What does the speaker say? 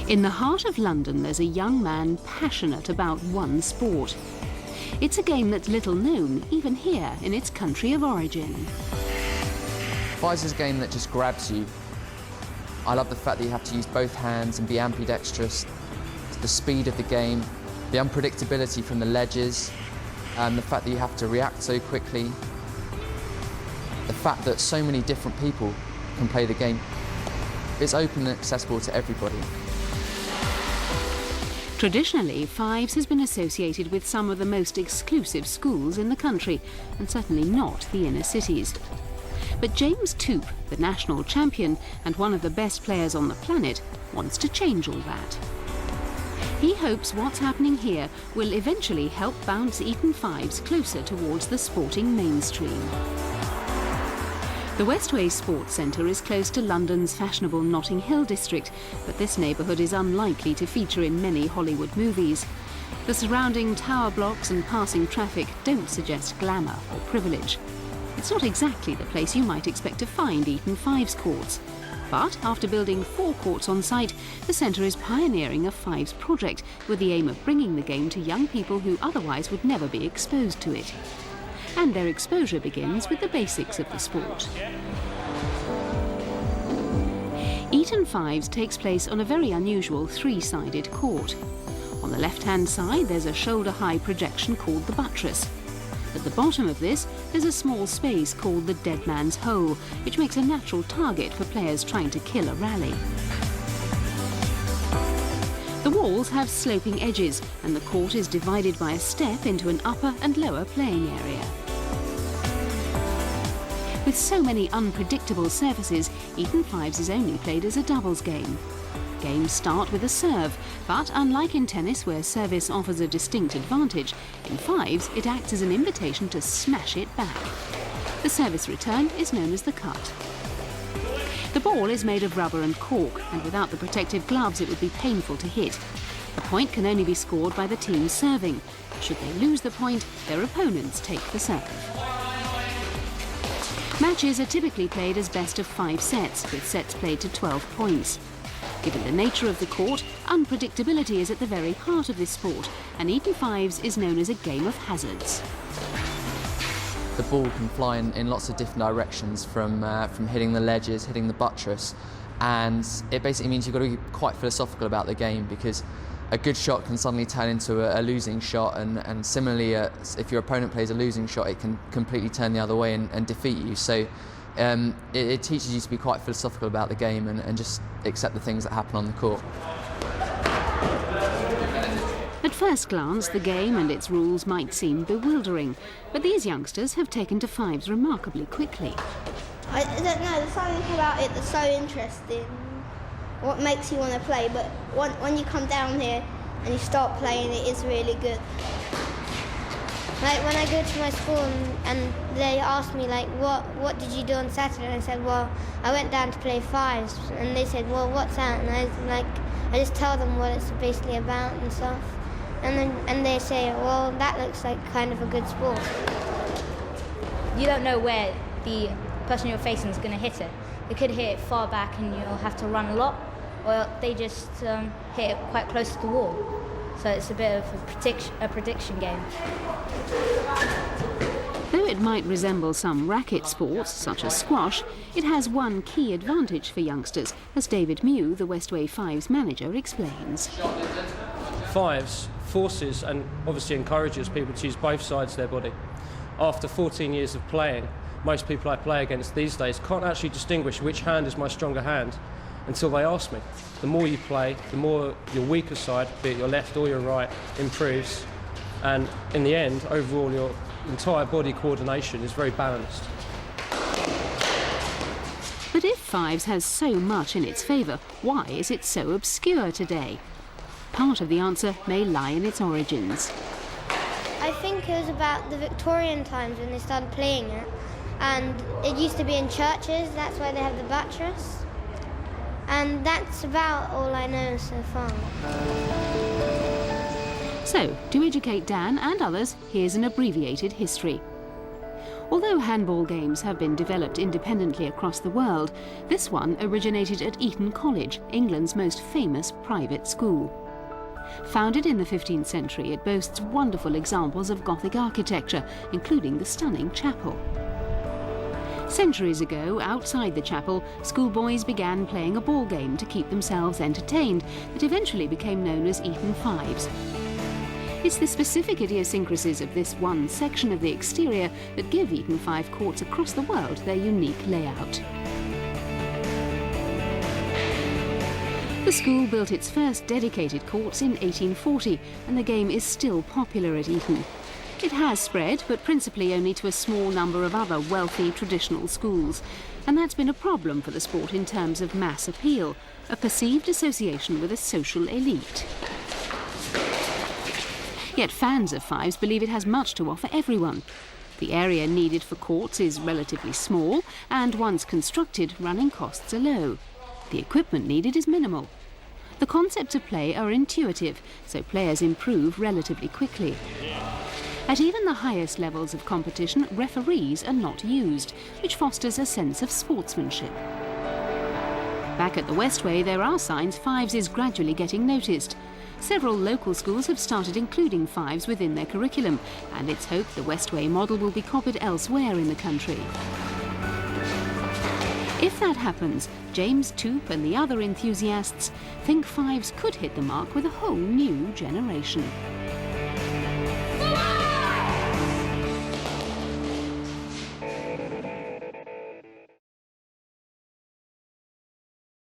In the heart of London, there's a young man passionate about one sport. It's a game that's little known, even here in its country of origin. Fives is a game that just grabs you. I love the fact that you have to use both hands and be ambidextrous. The speed of the game, the unpredictability from the ledges, and the fact that you have to react so quickly. The fact that so many different people can play the game. It's open and accessible to everybody. Traditionally, fives has been associated with some of the most exclusive schools in the country, and certainly not the inner cities. But James Toop, the national champion and one of the best players on the planet, wants to change all that. He hopes what's happening here will eventually help bounce Eton Fives closer towards the sporting mainstream. The Westway Sports Centre is close to London's fashionable Notting Hill district, but this neighbourhood is unlikely to feature in many Hollywood movies. The surrounding tower blocks and passing traffic don't suggest glamour or privilege. It's not exactly the place you might expect to find Eton Fives courts. But after building 4 courts on site, the centre is pioneering a Fives project with the aim of bringing the game to young people who otherwise would never be exposed to it. And their exposure begins with the basics of the sport. Eton Fives takes place on a very unusual 3-sided court. On the left-hand side, there's a shoulder-high projection called the buttress. At the bottom of this, there's a small space called the dead man's hole, which makes a natural target for players trying to kill a rally. The walls have sloping edges, and the court is divided by a step into an upper and lower playing area. With so many unpredictable surfaces, Eton Fives is only played as a doubles game. Games start with a serve, but unlike in tennis where service offers a distinct advantage, in Fives it acts as an invitation to smash it back. The service return is known as the cut. The ball is made of rubber and cork, and without the protective gloves it would be painful to hit. A point can only be scored by the team serving. Should they lose the point, their opponents take the serve. Matches are typically played as best of 5 sets, with sets played to 12 points. Given the nature of the court, unpredictability is at the very heart of this sport, and Eton Fives is known as a game of hazards. The ball can fly in lots of different directions, from hitting the ledges, hitting the buttress, and it basically means you've got to be quite philosophical about the game, because a good shot can suddenly turn into a losing shot, and similarly, if your opponent plays a losing shot, it can completely turn the other way and defeat you. So it teaches you to be quite philosophical about the game and just accept the things that happen on the court. At first glance, the game and its rules might seem bewildering, but these youngsters have taken to Fives remarkably quickly. I don't know, there's something about it that's so interesting, what makes you want to play, but when you come down here and you start playing, it is really good. Like when I go to my school and they ask me like, what did you do on Saturday? And I said, well, I went down to play Fives, and they said, well, what's that? And I just tell them what it's basically about and stuff, and they say, well, that looks like kind of a good sport. You don't know where the person you're facing is going to hit it. They could hit it far back and you'll have to run a lot, or they just hit it quite close to the wall. So it's a bit of a prediction game. Though it might resemble some racket sports, such as squash, it has one key advantage for youngsters, as David Mew, the Westway Fives manager, explains. Fives forces and obviously encourages people to use both sides of their body. After 14 years of playing, most people I play against these days can't actually distinguish which hand is my stronger hand until they ask me. The more you play, the more your weaker side, be it your left or your right, improves. And in the end, overall, your entire body coordination is very balanced. But if Fives has so much in its favour, why is it so obscure today? Part of the answer may lie in its origins. I think it was about the Victorian times when they started playing it, and it used to be in churches, that's why they have the buttress. And that's about all I know so far. So, to educate Dan and others, here's an abbreviated history. Although handball games have been developed independently across the world, this one originated at Eton College, England's most famous private school. Founded in the 15th century, it boasts wonderful examples of Gothic architecture, including the stunning chapel. Centuries ago, outside the chapel, schoolboys began playing a ball game to keep themselves entertained that eventually became known as Eton Fives. It's the specific idiosyncrasies of this one section of the exterior that give Eton Five courts across the world their unique layout. The school built its first dedicated courts in 1840, and the game is still popular at Eton. It has spread, but principally only to a small number of other wealthy traditional schools, and that's been a problem for the sport in terms of mass appeal, a perceived association with a social elite. Yet fans of fives believe it has much to offer everyone. The area needed for courts is relatively small, and once constructed, running costs are low. The equipment needed is minimal. The concepts of play are intuitive, so players improve relatively quickly. At even the highest levels of competition, referees are not used, which fosters a sense of sportsmanship. Back at the Westway, there are signs fives is gradually getting noticed. Several local schools have started including fives within their curriculum, and it's hoped the Westway model will be copied elsewhere in the country. If that happens, James Toop and the other enthusiasts think fives could hit the mark with a whole new generation.